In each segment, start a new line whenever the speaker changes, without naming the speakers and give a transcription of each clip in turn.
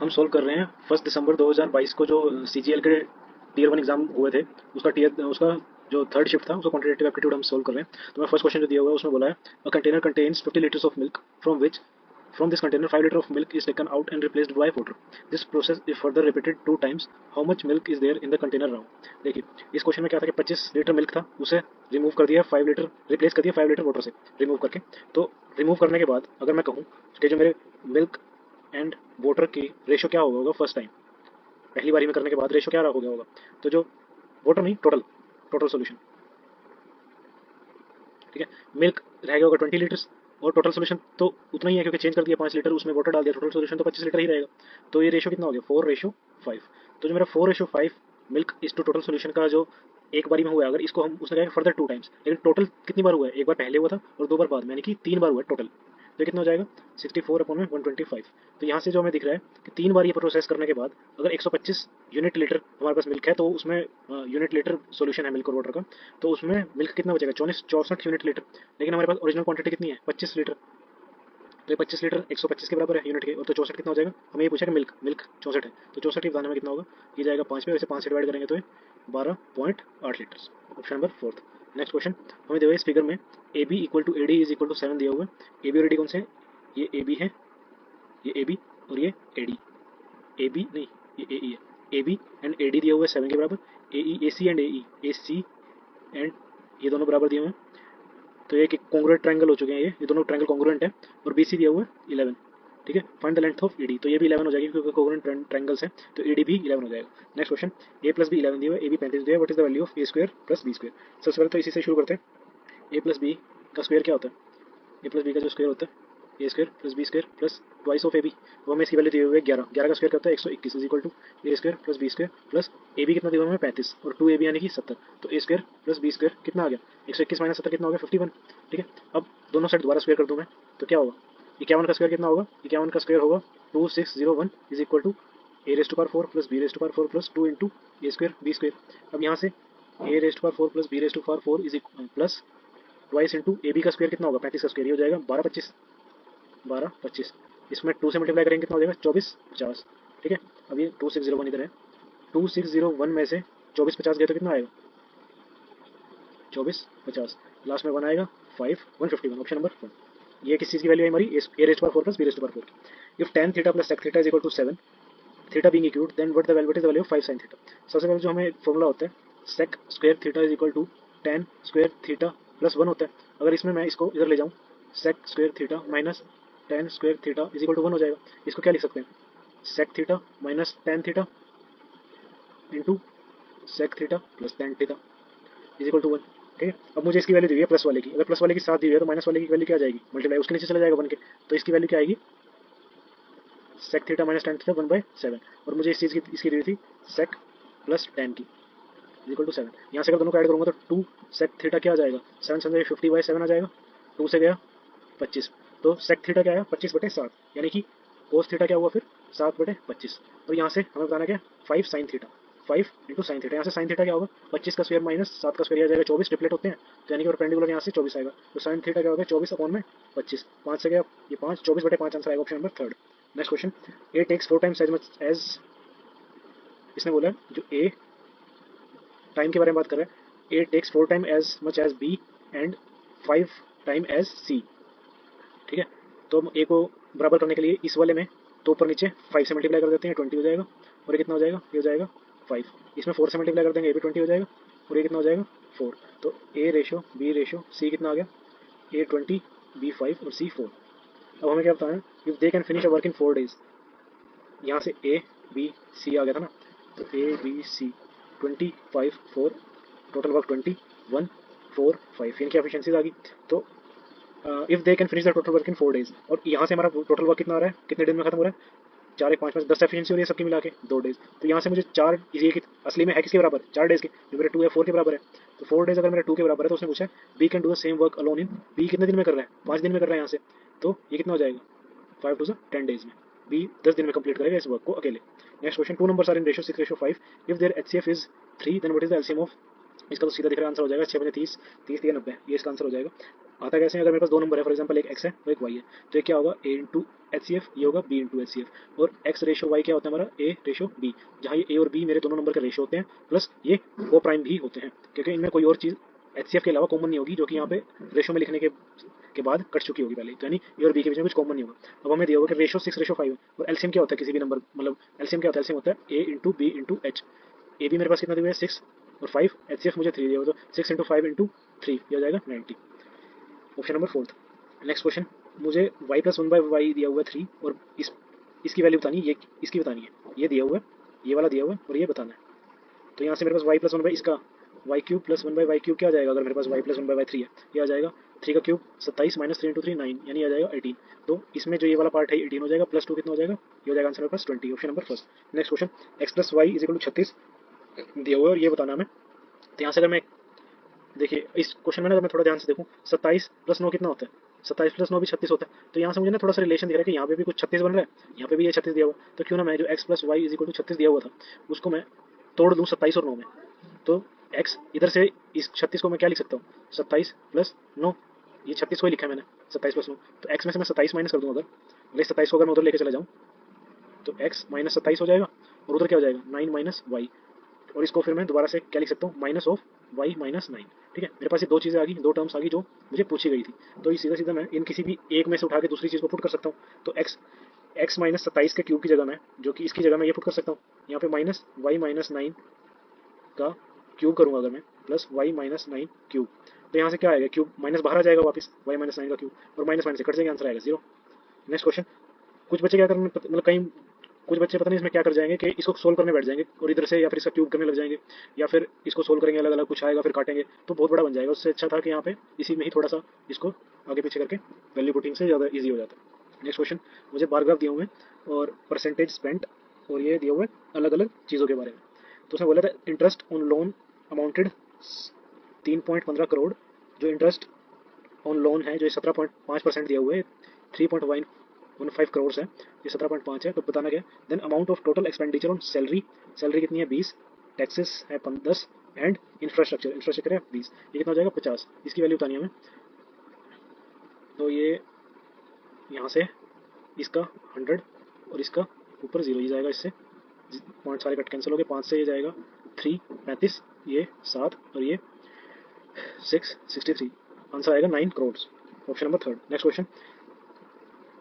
हम सोल्व कर रहे हैं 1 दिसंबर 2022 को जो सीजीएल के टीयर 1 एग्जाम हुए थे उसका जो थर्ड शिफ्ट था उसका क्वांटिटेटिव एप्टीट्यूड हम सोल्व कर रहे हैं। तो मैं फर्स्ट क्वेश्चन जो दिया हुआ है उसमें बोला है a container contains 50 litres of milk from this container 5 litre of milk is taken out and replaced by water. This process is further repeated 2 times. How much milk is there in the container now. देखिए इस question में क्या था कि 25 litre milk था, उसे remove कर दिया 5 लीटर, रिप्लेस कर दिया 5 लीटर वाटर से रिमूव करके। तो रिमूव करने के बाद अगर मैं कहूँ कि जो मेरे मिल्क एंड वाटर की रेशो क्या होगा फर्स्ट टाइम, पहली बारी में करने के बाद रेशो क्या हो गया होगा, तो जो वाटर नहीं टोटल टोटल सोल्यूशन, ठीक है, मिल्क रह गया होगा 20 लीटर्स और टोटल सोल्यूशन तो उतना ही है क्योंकि चेंज कर दिया 5 लीटर उसमें वाटर डाल दिया, टोटल सोल्यूशन तो 25 लीटर ही रहेगा। तो ये रेशो कितना हो गया 4:5। तो जो मेरा 4:5 मिल्क इस टू टोटल सोल्यूशन का जो एक बारी में हुआ है, अगर इसको हम उसने कहा फर्दर 2 टाइम्स, लेकिन टोटल कितनी बार हुआ है, एक बार पहले हुआ था और 2 बार बाद में, यानी कि 3 बार हुआ है टोटल। तो ये कितना हो जाएगा 64/125। तो यहाँ से जो हमें दिख रहा है कि 3 बार ये प्रोसेस करने के बाद अगर 125 यूनिट लीटर हमारे पास मिल्क है तो उसमें यूनिट लीटर सोल्यूशन है मिल्क और वाटर का, तो उसमें मिल्क कितना बचेगा 64 यूनिट लीटर। लेकिन हमारे पास ओरिजिनल क्वांटिटी कितनी है 25 लीटर। तो ये 25 लीटर 125 के बराबर है यूनिट के, और तो 64 कितना हो जाएगा, हमें ये पूछा कि मिल्क मिल्क 64 है, तो 64 के बताने में कितना होगा, ये जाएगा 5 पे, वैसे 5 से डिवाइड करेंगे तो ये 12.8 litre. Option number fourth. Next question हमें दिया हुआ है इस फिगर में A B equal to A D is equal to 7 दिया हुआ है। ए बी और ए डी कौन से हैं, ये ए बी है, ये ए बी और ये ए डी। ए बी नहीं, ये ए ई है। A B and A D दिया हुआ है 7 के बराबर। ए ई ए सी एंड ए सी एंड ये दोनों बराबर दिए हुए हैं, तो ये एक कॉन्ग्रुएंट ट्रायंगल हो चुके हैं, ये दोनों ट्रायंगल कॉन्ग्रुएंट है। और बी सी दिया हुआ है 11, ठीक है। Find the length of ED, तो ये भी 11 हो जाएगी क्योंकि कॉन्ग्रुएंट ट्रायंगल्स है, तो ईडी भी 11 हो जाएगा। Next question A plus B 11 दिया हुआ है, ए बी 35 दिया है, what is the value of A square plus B square. सबसे पहले तो इसी से शुरू करते हैं। ए प्लस बी का स्क्वायर क्या होता है, ए प्लस बी का जो स्क्वायर होता है A square plus B square plus twice of A B, वो हमें इसकी वैल्यू दी हुई है 11। 11 का स्क्वायर करता है 121 is equal to A square plus B square plus A B कितना दिया हुआ है 35 और 2 ए बी यानी कि 70। तो ए स्क्वायर प्लस बी स्क्वायर कितना आ गया 121 माइनस 70 कितना हो गया 51, ठीक है। अब दोनों साइड दोबारा स्क्वायर कर दूँ मैं तो क्या होगा, 51 का स्क्वायर कितना होगा, 51 का स्क्वायर होगा 2601 is equal to A raised power 4 plus B raised power 4 plus 2 into A square B square. अब यहाँ से A raised power 4 plus B raised power 4 is plus twice into A B का square कितना होगा 35 का square, ये हो जाएगा 12 25 इसमें 2 से मल्टीप्लाई करेंगे कितना हो जाएगा 24 50, ठीक है। अब ये 2601 इधर है, 2601 में से 24 50 गए तो कितना आएगा 24 50, लास्ट में 1 आएगा 5 151। ऑप्शन नंबर 1 ये किस चीज़ की वैल्यू है हमारी A raised power 4 plus B raised power 4 की। If tan theta plus sec theta is equal to 7 theta being equal then what is the value of 5 sin theta. सबसे पहले जो हमें फॉर्मूला होता है sec square theta is equal to tan square theta plus 1 होता है। अगर इसमें मैं इसको इधर ले जाऊँ sec square theta minus tan square theta is equal to 1 हो जाएगा। इसको क्या लिख सकते हैं sec theta minus tan theta into sec theta plus tan theta is equal to 1, ठीक है। अब मुझे इसकी वैल्यू दी हुई है प्लस वाले की, अगर प्लस वाले की 7 दी हुई है तो माइनस वाले की वैल्यू क्या आ जाएगी मल्टीप्लाई उसके नीचे चला जाएगा 1 के, तो इसकी वैल्यू क्या आएगी sec theta minus tan theta 1/7। और मुझे इस चीज़ की इसकी दी हुई थी sec प्लस tan की इज इक्वल टू 7। यहाँ से अगर दोनों को ऐड करूँगा तो 2 sec थीटा क्या आ जाएगा 7 50/7 आ जाएगा, 2 से गया 25, तो sec थीटा क्या आया 25/7, यानी कि cos थीटा क्या हुआ फिर 7/25। और यहाँ से हमें बताना क्या 5 sin theta 5 into sine theta, यहाँ से साइन थीटा क्या होगा 25 का स्क्वायर माइनस 7 का स्क्वायर आ जाएगा 24, ट्रिपलेट होते हैं तो यानी कि परपेंडिकुलर यहाँ से 24 आएगा, तो साइन थीटा क्या होगा 24/25, 5 से गया ये 5 24/5 आंसर आएगा option number third. Next question A takes 4 times as much as, इसने बोला है जो ए टाइम के बारे में बात कर रहे हैं, A takes 4 time as much as B and 5 time as C, ठीक है। तो हम ए को बराबर करने के लिए इस वाले में तो ऊपर नीचे 5 से मल्टीप्लाई कर देते हैं 20 हो जाएगा, और ये कितना हो जाएगा ये हो जाएगा 5, इसमें 4 से मल्टीप्लाई कर देंगे ये भी 20 हो जाएगा, और ये कितना हो जाएगा 4। तो ए रेशो बी रेशो सी कितना आ गया ए 20 बी 5 और सी 4। अब हमें क्या बताना है if they can finish a work in 4 days, यहाँ से ए बी सी आ गया था ना, तो A B C 25 4 total work 20 1 4 5 इनकी एफिशिएंसीज आ गई। तो if they can finish the total work in 4 days, और यहाँ से हमारा टोटल वर्क कितना आ रहा है कितने दिन में खत्म हो रहा है 4 1 5 5 10 एफिशिएंसी हो रही है सबकी मिला के 2 डेज। तो यहाँ से मुझे 4 ये असली में है किसके बराबर 4 डेज के, जो मेरे 2 या 4 के बराबर है। तो 4 डेज अगर मेरे 2 के बराबर है तो उसने पूछा B can do the same work alone in, B कितने दिन में कर रहा है 5 दिन में कर रहा है यहाँ से, तो ये कितना हो जाएगा 5 टू 10 डेज में, बी 10 दिन में कंप्लीट करेगा इस वर्क को अकेले। Next question 2 numbers are in ratio 6:5, if their HCF is 3 then what is the LCM of, इसका तो सीधा दिख रहा आंसर हो जाएगा 6 बजे 30 30 3 90, ये इसका आंसर हो जाएगा। आता कैसे है, अगर मेरे पास दो नंबर है, फॉर एग्जांपल एक एक्स है और एक वाई है, तो ये क्या होगा A into H C F, ये होगा B into H C F. और एक्स रेशो वाई क्या होता है हमारा, ए रेशो बी, जहाँ ये ए और बी मेरे दोनों नंबर के रेशो होते हैं, प्लस ये ओ प्राइम भी होते हैं, क्योंकि इनमें कोई और चीज़ एच सी एफ के अलावा कॉमन नहीं होगी, जो कि यहाँ पे रेशो में लिखने के बाद कट चुकी होगी पहले, तो यानी ए और बी के बीच में कुछ कॉमन नहीं होगा। अब हमें दिया होगा कि रेशो 6:5 है, और एलसीएम क्या होता है किसी भी नंबर, मतलब एलसीएम क्या होता है, एलसीएम होता है A into B into H. A B मेरे पास कितना दिया हुआ है 6 और 5, एच सी एफ मुझे 3 दिया हुआ, तो 6 इंटू 5 इंटू 3 ये हो जाएगा 90। Option number fourth. Next question, मुझे y plus one by y दिया हुआ है 3, और इसकी वैल्यू बतानी है, ये इसकी बतानी है, ये दिया हुआ है, ये वाला दिया हुआ है, और ये बताना है। तो यहाँ से मेरे पास y प्लस वन बाई इसका y cube plus one by y cube क्या आ जाएगा, अगर मेरे पास y plus one by y 3 है, ये आ जाएगा 3 का क्यूब 27 माइनस 3 इंटू 3 9, यानी आ जाएगा 18। तो इसमें जो ये वाला पार्ट है 18 हो जाएगा, प्लस 2 कितना हो जाएगा, ये हो जाएगा आंसर मेरे पास 20, option number first. Next question, x plus y is equal to 36 दिया हुआ है, और ये बताना हमें। तो यहाँ से अगर मैं, देखिए इस क्वेश्चन में ना, अगर मैं थोड़ा ध्यान से देखूँ, 27 प्लस 9 कितना होता है, 27 प्लस 9 भी 36 होता है। तो यहाँ से मुझे ना थोड़ा सा रिलेशन दिख रहा है कि यहाँ पे भी कुछ 36 बन रहा है, यहाँ पे भी ये 36 दिया हुआ, तो क्यों ना मैं जो x plus y is equal to 36 दिया हुआ था, उसको मैं तोड़ दूँ 27 और 9 में। तो x इधर से इस 36 को मैं क्या लिख सकता हूँ, 27 प्लस 9, ये 36 को ही लिखा है मैंने, 27 प्लस 9, तो x में से मैं 27 माइनस कर दूँ, अगर 27 को अगर मैं उधर लेके चला जाऊँ, तो x माइनस 27 हो जाएगा, और उधर क्या हो जाएगा 9 माइनस वाई, और इसको फिर मैं दोबारा से क्या लिख सकता हूँ, माइनस ऑफ वाई माइनस 9। ठीक है, मेरे पास ये दो चीज़ें आ गई, दो टर्म्स आ गई जो मुझे पूछी गई थी, तो ये सीधा सीधा मैं इन किसी भी एक में से उठा के दूसरी चीज़ को पुट कर सकता हूँ। तो एक्स माइनस 27 के क्यूब की जगह में, जो कि इसकी जगह मैं ये पुट कर सकता हूँ, यहाँ पे माइनस वाई माइनस 9 का क्यूब करूँगा अगर मैं, प्लस वाई माइनस 9 क्यूब, तो यहाँ से क्या आएगा, क्यूब माइनस बाहर आ जाएगा वापस, वाई माइनस 9 का क्यूब, और माइनस माइनस से कट जाएगा, आंसर आएगा 0। नेक्स्ट क्वेश्चन, कुछ बच्चे क्या करने मतलब कहीं कुछ बच्चे पता नहीं इसमें क्या कर जाएंगे कि इसको सोल्व करने बैठ जाएंगे, और इधर से या फिर इसका क्यूब करने लग जाएंगे, या फिर इसको सोल्व करेंगे अलग अलग, कुछ आएगा फिर काटेंगे, तो बहुत बड़ा बन जाएगा। उससे अच्छा था कि यहाँ पे इसी में ही थोड़ा सा इसको आगे पीछे करके वैल्यू पुटिंग से ज़्यादा ईजी हो जाता है। नेक्स्ट क्वेश्चन, मुझे बार ग्राफ दिए हुए हैं और परसेंटेज स्पेंट, और ये दिए हुए अलग अलग चीज़ों के बारे में। तो उसने बोला था interest on loan amounted 3.15 crore, जो इंटरेस्ट ऑन लोन है जो 17.5% दिया हुआ है, 3.15 करोड़ है, ये 17.5 है, तो बताना क्या, then amount of total expenditure on salary, salary कितनी है 20, टैक्सेस है 10, एंड इंफ्रास्ट्रक्चर, इंफ्रास्ट्रक्चर है 20, ये कितना हो जाएगा 50, इसकी वैल्यू बतानी है हमें। तो ये यहाँ से इसका 100 और इसका ऊपर 0 ही जाएगा, इससे पॉइंट सारे कट कैंसिल हो गए, 5 से ये जाएगा 3 35, ये 7 और ये 6 63, आंसर आएगा 9 crore, option number third. Next question,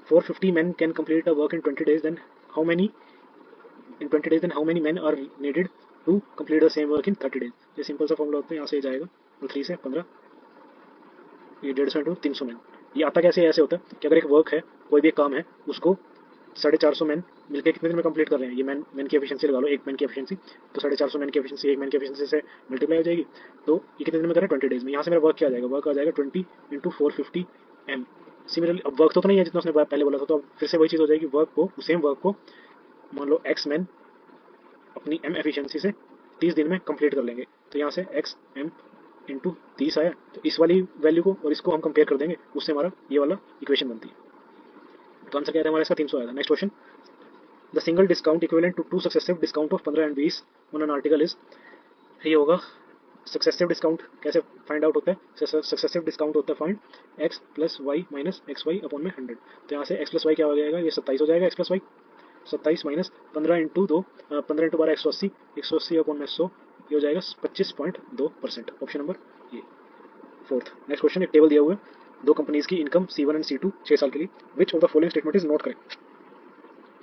450 men can complete a work in 20 days, then how many in 20 days, then how many men are needed to complete the same work in 30 days? ये simple सा formula होता है, यहाँ से जाएगा, तो 3 से 15, ये 150 इंटू 300 मैन। ये आता कैसे, ऐसे होता है कि अगर एक वर्क है, कोई भी एक काम है, उसको 450 मैन मिलकर कितने दिन में कंप्लीट कर रहे हैं, ये मैन की एफिशिएंसी लगा लो, एक मैन की एफिशिएंसी, तो 450 मैन की एफिशिएंसी एक मैन की एफिशिएंसी से मल्टीप्लाई हो जाएगी, तो ये कितने दिन में कर रहे हैं 20 डेज में। यहाँ से मेरा वर्क क्या आ जाएगा, वर्क आ जाएगा 20 इंटू 450 एम। सिमिलरली अब वर्क तो नहीं है जितना उसने पहले बोला था, तो अब फिर से वही चीज़ हो जाएगी, वर्क को, सेम वर्क को मान लो एक्स मैन अपनी एम एफिशिएंसी से 30 दिन में कंप्लीट कर लेंगे, तो यहाँ से एक्स एम इंटू 30 आया, तो इस वाली वैल्यू को और इसको हम कंपेयर कर देंगे, उससे हमारा ये वाला इक्वेशन बनती है। तो आंसर क्या था हमारा, इसका 300 आया था। Next question, the single discount equivalent to two successive discount of 15 and 20 on an article is, ये होगा सक्सेसिव डिस्काउंट कैसे फाइंड आउट होता है, सक्सेसिव डिस्काउंट होता है find x plus y minus x y upon में 100, तो यहाँ से एक्स प्लस वाई क्या हो जाएगा, ये 27 हो जाएगा, x plus y 27 minus 15 into 2, 15 into 12 180, 180 upon में 100, ये हो जाएगा 25.2%, ऑप्शन नंबर ये फोर्थ। नेक्स्ट क्वेश्चन, एक टेबल दिया हुआ है, दो कंपनीज की इनकम C1 एंड C2 6 साल के लिए, विच of the following statement is not correct,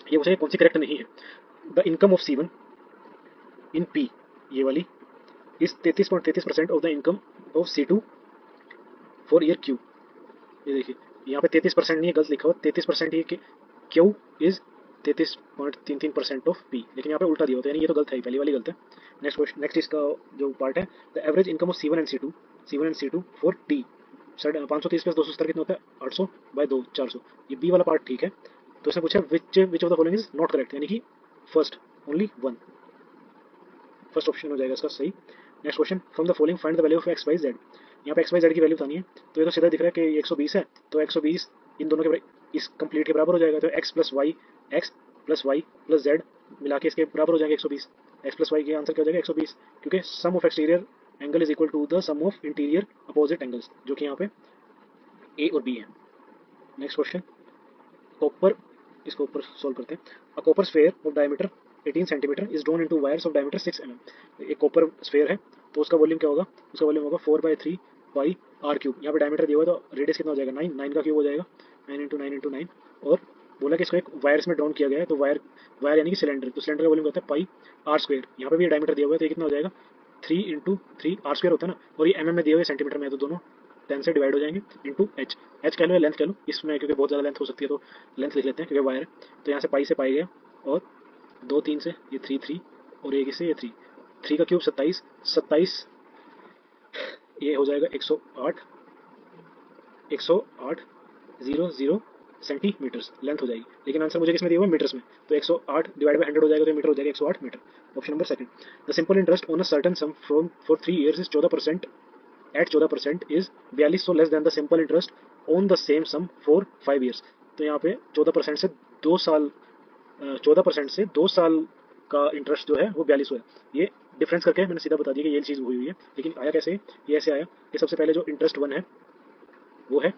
ये पूछा कौन सी करेक्ट नहीं है। The income of C1 in P, ये वाली, is 33.33% of the income of C2 for year Q, ये देखिए यहाँ पे 33% नहीं है, गलत लिखा हुआ, 33% ही क्यू इज 33.33% ऑफ पी, लेकिन यहाँ पे उल्टा दिया होता है, यानी ये तो गलत है, पहली वाली गलत है। नेक्स्ट क्वेश्चन, नेक्स्ट इसका जो पार्ट है, the average income of C1 and C2 for T, 530 plus 270 कितना होता है 800 बाय 2 400, ये बी वाला पार्ट ठीक है। तो इसने पूछा which of the following is not correct, यानी कि first only one, first option हो जाएगा इसका सही। Next question, from the following find the value of x y z, यहाँ पे एक्स वाई जेड की वैल्यू बतानी है, तो ये तो सीधा दिख रहा है कि 120 है, तो 120 इन दोनों के इस कंप्लीट के बराबर हो जाएगा, तो X plus Y plus Z मिला के इसके बराबर हो जाएंगे 120, एक्स प्लस वाई के आंसर क्या हो जाएगा 120, क्योंकि sum of exterior angle is equal to the sum of interior opposite angles, जो कि यहाँ पे ए और बी है। नेक्स्ट क्वेश्चन, कॉपर, इसको ऊपर सोल्व करते हैं। A copper sphere of diameter 18 centimetre is drawn into wires of diameter 6 mm। एक कॉपर स्फेयर है तो उसका वॉल्यूम क्या होगा, उसका वॉल्यूम होगा 4/3 पाई आर क्यूब। यहाँ पे डायमीटर दिया हुआ है तो रेडियस कितना हो जाएगा 9, 9 का क्यूब हो जाएगा, 9 इंटू 9 इंटू 9। और बोला कि इसको एक वायर्स में ड्रॉन किया गया है, तो वायर वायर यानी कि सिलेंडर, तो सिलेंडर का वॉल्यूम होता है पाई आर स्क्वायर। यहाँ पे भी डायमीटर दिया हुआ है तो ये कितना हो जाएगा 3 इंटू 3 आर स्क्वायर होता है ना, और ये mm में दिए हुए सेंटीमीटर में है तो दोनों 10 से डिवाइड हो जाएंगे इंटू एच। एच कह लो या लेंथ कह लो, इसमें क्योंकि बहुत ज़्यादा लेंथ हो सकती है तो लेंथ लिख लेते हैं क्योंकि वायर है। तो यहाँ से पाई से पाई गया, और 2 3 से ये 3 3, और एक इससे ये 3, 3 का क्यूब 27, 27 ये हो जाएगा 108, 108 सेंटीमीटर्स लेंथ हो जाएगी। लेकिन आंसर मुझे किसमें दिया हुआ है, मीटर्स में, तो 108 डिवाइड बाय 100 हो जाएगा तो मीटर हो जाएगा 108 metre. Option number second. The simple interest on a certain sum from for 3 years is 14% at 14% is 4200 less than the simple interest on the same sum for 5 years. तो यहाँ पे 14% से 2 साल 14% से 2 साल का इंटरेस्ट जो है वो 4200 है। ये डिफरेंस करके मैंने सीधा बता दिया कि ये चीज़ हुई हुई है, लेकिन आया कैसे, ये ऐसे आया कि सबसे पहले जो इंटरेस्ट वन है वो है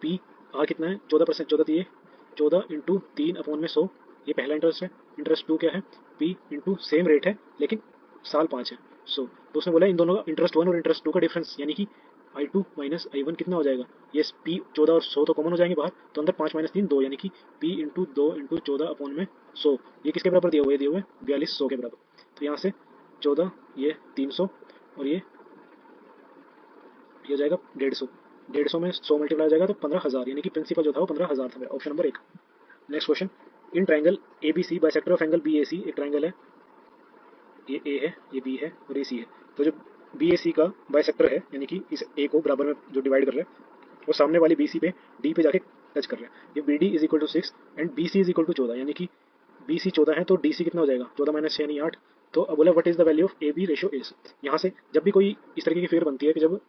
पी आर कितना है 14%, 14 14 इंटू 3/100, ये पहला इंटरेस्ट है। इंटरेस्ट टू क्या है, पी इंटू सेम रेट है लेकिन साल 5 है 100। तो उसने बोला इन दोनों का इंटरेस्ट वन और इंटरेस्ट टू का डिफरेंस यानी कि I2 माइनस I1 कितना हो जाएगा, ये पी 14 और 100 तो कॉमन हो जाएंगे बाहर, तो अंदर 5 माइनस 3 2, यानी कि पी इंटू 2 इंटू 14/100, ये किसके बराबर दिया हुआ है, दिया हुआ है 4200 के बराबर। तो यहाँ से 14 ये 300 और ये हो जाएगा 150, 150 में 100 मल्टीप्लाई हो जाएगा तो 15,000, यानी कि प्रिंसिपल जो था वो 15,000 था मेरा। ऑप्शन नंबर एक। Next question, in triangle A B C bisector of angle B A C, एक ट्राइंगल है, ये ए है, ये बी है और ये सी है। तो जो बी ए सी का बाइसेक्टर है यानी कि इस ए को बराबर में जो डिवाइड कर रहा है वो सामने वाली बी सी पे डी पे जाके टच कर रहा है। ये B D is equal to 6 and B C is equal to 14, यानी कि बी सी 14 है तो डी सी कितना हो जाएगा 14 माइनस 6 यानी 8। तो अब बोला what is the value of A B ratios. यहाँ से जब भी कोई इस तरीके की फिगर बनती है कि जब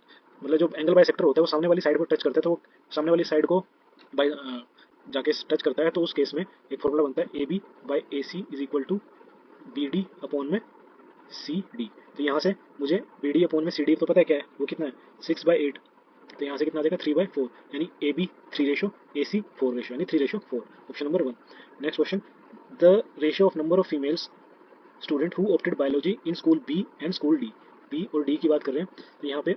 मतलब जो एंगल बाइसेक्टर होता है वो सामने वाली साइड को टच करता है, तो वो सामने वाली साइड को बाई जाके टच करता है, तो उस केस में एक फॉर्मूला बनता है A B by A C is equal to B D upon में सी डी। तो यहाँ से मुझे बी डी अपॉन में सी डी तो पता है क्या है, वो कितना है 6/8, तो यहाँ से कितना आ जाएगा 3/4, यानी A B 3 ratio A C 4 ratio यानी 3/4। Option number 1। Next question, the ratio of number of females student who opted biology in school B and school D, B और डी की बात कर रहे हैं। तो यहाँ पे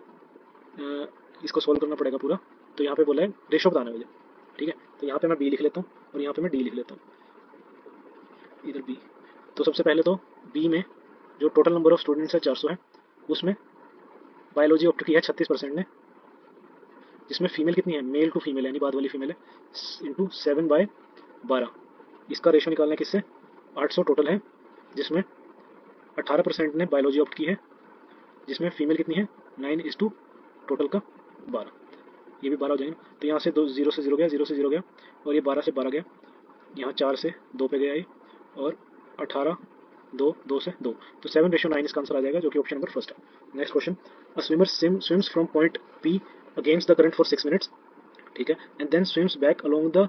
इसको सॉल्व करना पड़ेगा पूरा, तो यहाँ पे बोला है रेशो बताना है मुझे, ठीक है। तो यहाँ पे मैं बी लिख लेता हूँ और यहाँ पे मैं डी लिख लेता हूँ, इधर बी। तो सबसे पहले तो बी में जो टोटल नंबर ऑफ स्टूडेंट्स है 400 है, उसमें बायोलॉजी ऑप्ट की है 36% ने, जिसमें फीमेल कितनी है, मेल टू फीमेल यानी बाद वाली फीमेल है, इंटू 7/12। इसका रेशो निकालना है किससे, 800 टोटल है, जिसमें 18% ने बायोलॉजी ऑप्ट की है, जिसमें फीमेल कितनी है 9 टोटल का 12, ये भी 12 हो जाएंगे। तो यहाँ से 2 0 से 0 गया, 0 से 0 गया, और ये 12 से 12 गया, यहाँ 4 से 2 पे गया ये, और 18 2 2 से 2, तो 7/9 इसका आंसर आ जाएगा, जो कि ऑप्शन नंबर फर्स्ट है। Next question, a swimmer swims from point P against the current for 6 minutes, ठीक है, and then swims back along the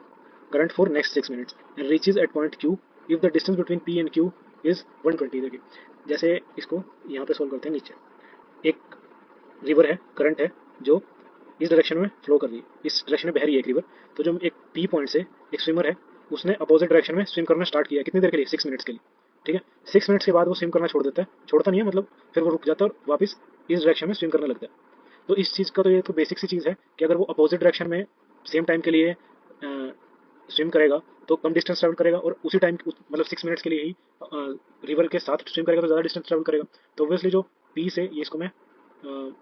current for next 6 minutes and reaches at point Q if the distance between P and Q is 120। देखिए जैसे इसको यहाँ पे solve करते हैं, नीचे एक रिवर है, करंट है जो इस डायरेक्शन में फ्लो कर रही है, इस डायरेक्शन में बह रही है एक रिवर। तो जो एक पी पॉइंट से एक स्विमर है उसने अपोजिट डायरेक्शन में स्विम करना स्टार्ट किया, कितनी देर के लिए 6 मिनट्स के लिए, ठीक है। 6 मिनट्स के बाद वो स्विम करना छोड़ देता है, छोड़ता नहीं है मतलब, फिर वो रुक जाता है और वापस इस डायरेक्शन में स्विम करने लगता है। तो इस चीज़ का तो ये तो बेसिक सी चीज़ है कि अगर वो अपोजिट डायरेक्शन में सेम टाइम के लिए स्विम करेगा तो कम डिस्टेंस ट्रैवल करेगा, और उसी टाइम मतलब 6 मिनट्स के लिए ही रिवर के साथ स्विम करेगा तो ज़्यादा डिस्टेंस ट्रैवल करेगा। तो ऑब्वियसली जो पी से, ये इसको मैं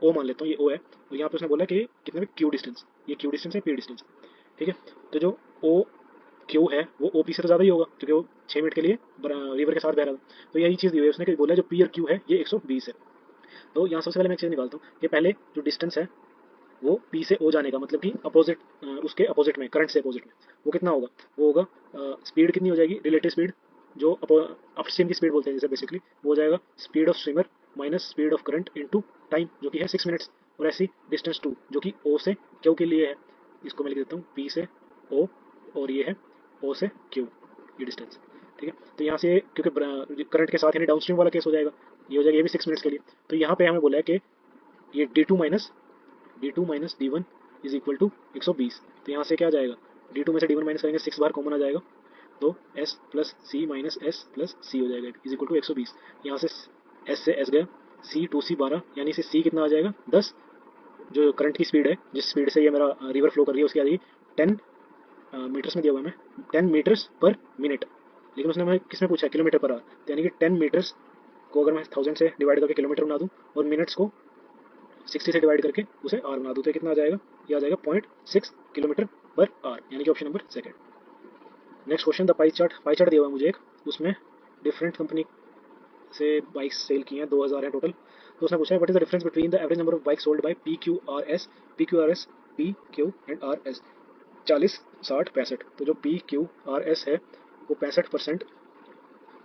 ओ मान लेता हूँ, ये ओ है, तो यहाँ पे उसने बोला कि कितने में क्यू डिस्टेंस, ये क्यू डिस्टेंस है, पी डिस्टेंस, ठीक है। तो जो ओ क्यू है वो ओ पी से तो ज़्यादा ही होगा क्योंकि वो 6 मिनट के लिए रिवर के साथ बह रहा था। तो यही चीज़ दी हुई है उसने कि बोला जो पी और क्यू है ये 120 है। तो यहाँ सबसे पहले मैं एक चीज़ निकालता हूँ कि पहले जो डिस्टेंस है वो पी से ओ जाने का मतलब कि अपोजिट, उसके अपोजिट में, करंट से अपोजिट में, वो कितना होगा, वो होगा स्पीड कितनी हो जाएगी, रिलेटिव स्पीड जो अपस्ट्रीम की स्पीड बोलते हैं जैसे बेसिकली, वो हो जाएगा speed of swimmer minus speed of current into time जो कि है 6 मिनट्स, और ऐसी डिस्टेंस टू जो कि ओ से क्यू के लिए है, इसको मैं लिख देता हूँ पी से ओ, और ये है ओ से क्यू, ये डिस्टेंस, ठीक है। तो यहाँ से क्योंकि करंट के साथ यानी डाउनस्ट्रीम वाला केस हो जाएगा, ये हो जाएगा ये भी 6 मिनट्स के लिए। तो यहाँ पे हमें बोला है कि ये D two minus D one is equal to 120। तो यहाँ से क्या आ जाएगा, D2 में से D1 माइनस करेंगे 6 बार कॉमन आ जाएगा, तो S प्लस सी माइनस एस प्लस सी हो जाएगा इज इक्वल टू 120। यहाँ से S से S गया, C 2C 12, यानी से C कितना आ जाएगा 10। जो करंट की स्पीड है, जिस स्पीड से ये मेरा रिवर फ्लो कर रही है, उसकी आ जाएगी 10 मीटर्स में दिया हुआ है, मैं 10 मीटर्स पर मिनट, लेकिन उसने हमें किसमें पूछा है, किलोमीटर पर आवर। तो यानी कि 10 मीटर्स को अगर मैं 1000 से डिवाइड करके किलोमीटर बना दूँ और मिनट्स को 60 से डिवाइड करके उसे आर बना दूँ, तो कितना आ जाएगा, ये आ जाएगा 0.6 किलोमीटर पर आवर, यानी कि option number second. Next question, the pie chart दिया हुआ है मुझे एक, उसमें डिफरेंट कंपनी से बाइक्स सेल की हैं, 2000 है टोटल। तो उसने पूछा है what is the difference between the average number of bike sold by P Q and R S, 40 60 65। तो जो पी क्यू आर एस है वो 65%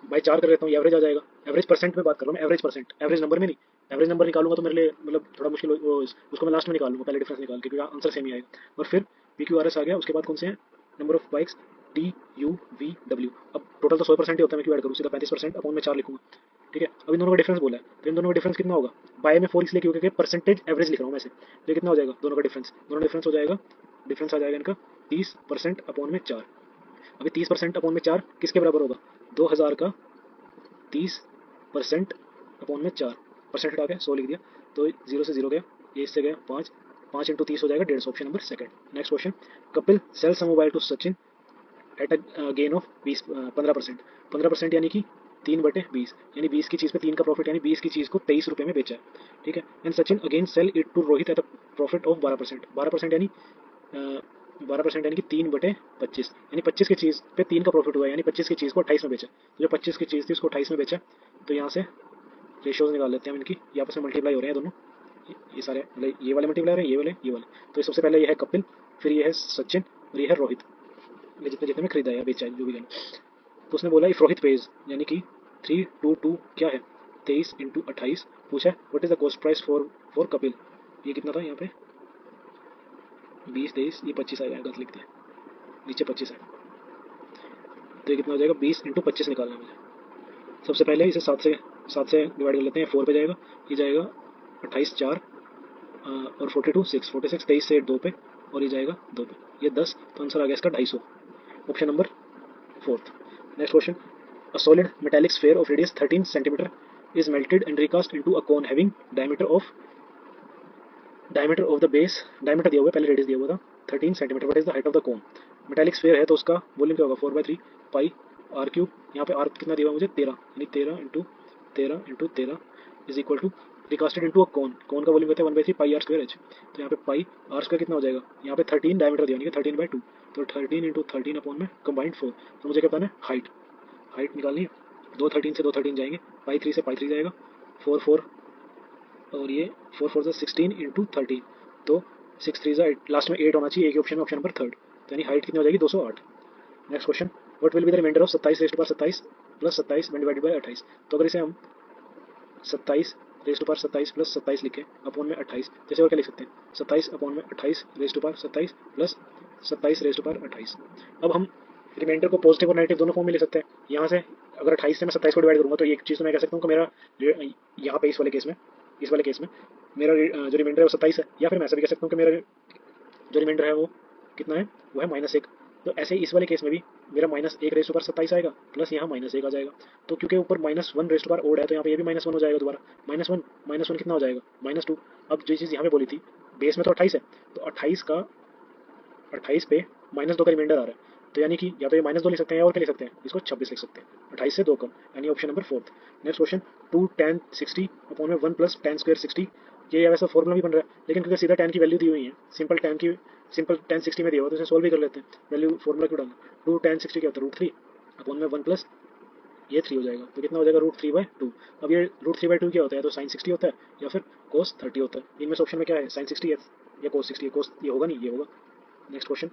बाई 4 कर लेता हूँ, ये एवरेज आ जाएगा। एवरेज परसेंट में बात कर रहा हूँ मैं, एवरेज परसेंट, एवरेज नंबर में नहीं। एवरेज नंबर निकालूंगा तो मेरे लिए मतलब थोड़ा मुश्किल उसको मैं लास्ट में निकाल लूँगा, पहले डिफरेंस निकाल के, क्योंकि आंसर सेम ही आएगा। और फिर पी क्यू आर एस आ गया, उसके बाद कौन से हैं, number of bikes T U V W. अब टोटल तो 100% ही होता है, मैं क्यों ऐड करूँ, सीधा 35% अपॉन में 4 लिखूंगा। ठीक है, अब इन दोनों का डिफरेंस बोला है, तो इन दोनों का डिफरेंस कितना होगा, बाय में 4 इसलिए क्योंकि परसेंटेज एवरेज लिख रहा हूँ मैं से, तो ये कितना हो जाएगा, दोनों का डिफरेंस, दोनों डिफरेंस हो जाएगा, डिफरेंस आ जाएगा इनका 30% अपॉन में 4। अभी 30% अपॉन में 4 किसके बराबर होगा, 2000 का 30% अपॉन में 4, परसेंट हटा के 100 लिख दिया, तो 0 से 0 गया, ये इससे गया 5, 5 इंटू 30 हो जाएगा 150, option number second. Next question, Kapil sell some mobile to Sachin at a gain of 15%, 15% यानी कि 3/20, यानी 20 की चीज़ पे 3 का प्रॉफिट, यानी 20 की चीज़ को 23 रुपये में बेचा है। ठीक है, and Sachin again sell it to Rohit at a profit of 12%, 12% यानी 12% यानी कि 3/25, यानी 25 की चीज़ पे 3 का प्रॉफिट हुआ है, यानी 25 की चीज़ को 28 में बेचा। तो जो 25 की चीज़ थी उसको 28 में बेचा, तो यहाँ से रेशियोज निकाल लेते हैं हम इनकी, ये आपस में मल्टीप्लाई हो रहे हैं दोनों, ये सारे मतलब ये वाले मल्टीप्लाई हो रहे हैं, ये वाले। तो सबसे पहले ये है कपिल, फिर ये है सचिन और ये है रोहित, ये जितने जितने में खरीदा है बेचा है जो भी लेना। तो उसने बोला इफ रोहित पेज, यानी कि 322 क्या है 23 इंटू 28, पूछा है what is the cost price for Kapil, ये कितना था यहाँ पे 20 23, ये 25 आएगा, गलत लिख दिया, नीचे 25 है, तो ये कितना हो जाएगा 20 इंटू 25 निकालना है मुझे। सबसे पहले इसे 7 से डिवाइड कर लेते हैं, 4 पे जाएगा, ये जाएगा 28 4 और 42 6, 46 23 से 2 पे, और ये जाएगा 2 पे, ये 10, तो आंसर आ गया इसका 250, option number fourth. Next question, a solid metallic sphere of radius 13 centimeter is melted and recast into a cone having diameter of the base, diameter दिया हुआ है, पहले रेडियस दिया हुआ था 13 centimetre, what is the height of the cone. Metallic sphere है तो उसका वॉल्यूम क्या होगा 4/3 पाई आर क्यूब, यहाँ पे आर कितना दिया हुआ मुझे 13, यानी 13 is equal to recasted into a cone, cone का वॉल्यूम कहते हैं 1/3 पाई आर स्क्वायर एच। तो यहाँ पे पाई आर स्क्वायर कितना हो जाएगा, यहाँ पे 13 डायमीटर दिया, यानी कि 13/2, तो 13 इंटू 13 अपॉन में कंबाइंड 4। तो मुझे क्या बताना है, हाइट, हाइट निकालनी है, 2 13 से 2 13 जाएंगे, पाई 3 से पाई 3 जाएगा, 4 और ये 4 4 16 इंटू 13, तो 6 3 लास्ट में 8 होना चाहिए एक ही ऑप्शन में, ऑप्शन नंबर थर्ड, तो यानी हाइट कितनी हो जाएगी 208। Next question, what will be the remainder of 27 raise to power 27 plus 27 when divided by 28। तो अगर इसे हम 27 रेज़ टू पावर 27 प्लस 27 लिखें अपॉन में 28, जैसे और क्या लिख सकते हैं 27 अपॉन में 28 raise to power 27 plus 27 raise to power 28। अब हम रिमाइंडर को पॉजिटिव और नेगेटिव दोनों फॉर्म में ले सकते हैं। यहाँ से अगर 28 से मैं 27 को डिवाइड करूँगा तो एक चीज़ तो मैं कह सकता हूँ कि मेरा यहाँ पे इस वाले केस में मेरा जो रिमाइंडर है वो 27 है, या फिर मैं ऐसा भी कह सकता हूँ कि मेरा जो रिमाइंडर है वो कितना है, वो है -1। तो ऐसे ही इस वाले केस में भी मेरा -1 रेज़ टू पावर 27 आएगा, प्लस यहाँ -1 आ जाएगा, तो क्योंकि ऊपर -1 रेज़ टू पावर ओड है तो यहाँ पे ये भी -1 हो जाएगा दोबारा, -1 कितना हो जाएगा -2। अब जो चीज़ यहाँ पे बोली थी बेस में तो 28 है, तो 28 पे -2 का रिमाइंडर आ रहा है, तो यानी कि या तो ये -2 लिख सकते हैं और क्या लिख सकते हैं, इसको 26 लिख सकते हैं, 28 से 2 कम, यानी option number fourth. Next question, 2 tan 60 upon में 1 प्लस tan स्क्वायर 60, ये वैसा फॉर्मूला भी बन रहा है, लेकिन क्योंकि सीधा tan की वैल्यू दी हुई है, सिंपल tan 60 में दिया हुआ तो इसे सॉल्व भी कर लेते हैं, वैल्यू फॉर्मूला क्यों डालना, 2 tan 60 क्या होता है √3 अपॉन में 1 प्लस ये 3 हो जाएगा, तो कितना हो जाएगा √3/2। अब ये √3/2 क्या होता है, तो sin 60 होता है या फिर cos 30 होता है, इनमें से ऑप्शन में क्या है sin 60 है या cos 60 है, cos ये होगा नहीं, ये होगा। Next question,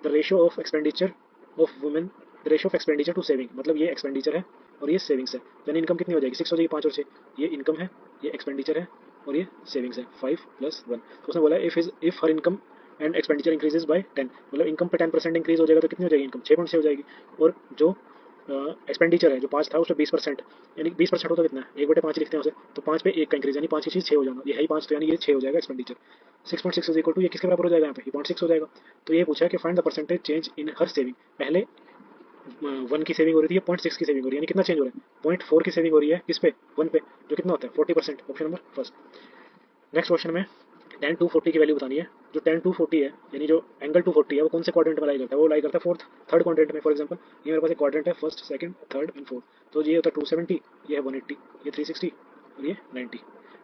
the ratio of expenditure of women, the ratio of expenditure to saving, मतलब ये एक्सपेंडिचर है और ये सेविंग्स है, यानी इनकम कितनी हो जाएगी 6 हो जाएगी, 5 और 6, ये इनकम है, ये एक्सपेंडिचर है और ये सेविंग्स है 5 + 1। तो उसने बोला if her income and expenditure increases by 10, मतलब इनकम पे 10% इंक्रीज हो जाएगा तो कितनी हो जाएगी इनकम 6.6 हो जाएगी, और जो एक्सपेंडिचर है जो 5 था उस पर 20%, यानी 20% होता कितना है, 1/5 लिखते हैं उसे, तो 5 पे 1 का इंक्रीज यानी 5 की चीज़ 6 हो जाना, ये है ही 5, तो यानी ये 6 हो जाएगा एक्सपेंडिचर। 6.6 इज इक्वल टू, ये किसके बराबर हो जाएगा यहाँ पे, ये 0.6 हो जाएगा। तो ये पूछा है कि find the percentage change in her saving, पहले 1 की सेविंग हो रही थी, 0.6 की सेविंग हो रही है, यानी कितना चेंज हो रहा है, 0.4 की सेविंग हो रही है किस पे, 1 पे, जो कितना होता है 40%, option number first. Next question में tan 240 की वैल्यू बतानी है। जो tan 240 है यानी जो एंगल 240 है वो कौन से क्वाड्रेंट में लाई करता है, वो लाई करता है फोर्थ थर्ड क्वाड्रेंट में। फॉर एग्जांपल ये मेरे पास एक क्वाड्रेंट है, first second third and fourth, तो ये होता है 270, ये है 180, ये 360 और ये 90।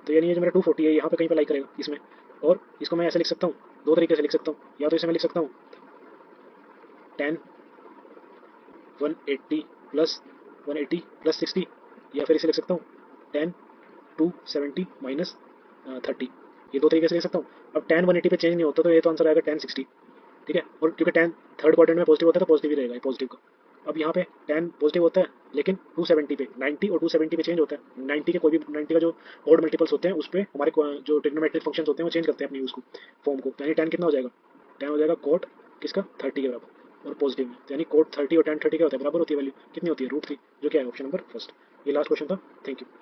तो यानी ये जो मेरा 240 है यहाँ पे कहीं पे लाई करेगा इसमें, और इसको मैं ऐसे लिख सकता हूँ, दो तरीके से लिख सकता हूँ, या तो इसे मैं लिख सकता हूँ tan 180 प्लस 60, या फिर इसे लिख सकता हूँ tan 270 माइनस 30, ये दो तरीके से लिख सकता हूँ। अब tan 180 पे चेंज नहीं होता तो ये तो आंसर आएगा tan 60, ठीक है, और क्योंकि tan थर्ड क्वाड्रेंट में पॉजिटिव होता है तो पॉजिटिव ही रहेगा पॉजिटिव का। अब यहाँ पे tan पॉजिटिव होता है लेकिन 270 पे 90 और 270 पे चेंज होता है, 90 के कोई भी 90 का जो ओड मल्टीपल्स होते हैं उस पर हमारे जो ट्रिग्नोमेट्रिक फंक्शंस होते हैं वो चेंज करते हैं अपनी उसको फॉर्म को, यानी tan कितना हो जाएगा, tan हो जाएगा कोट किसका 30 के बराबर और पॉजिटिव में, यानी कोट 30 और tan 30 क्या होता है बराबर होती है वैल्यू, कितनी होती है √3, जो क्या है ऑप्शन नंबर फर्स्ट। ये लास्ट क्वेश्चन था, थैंक यू।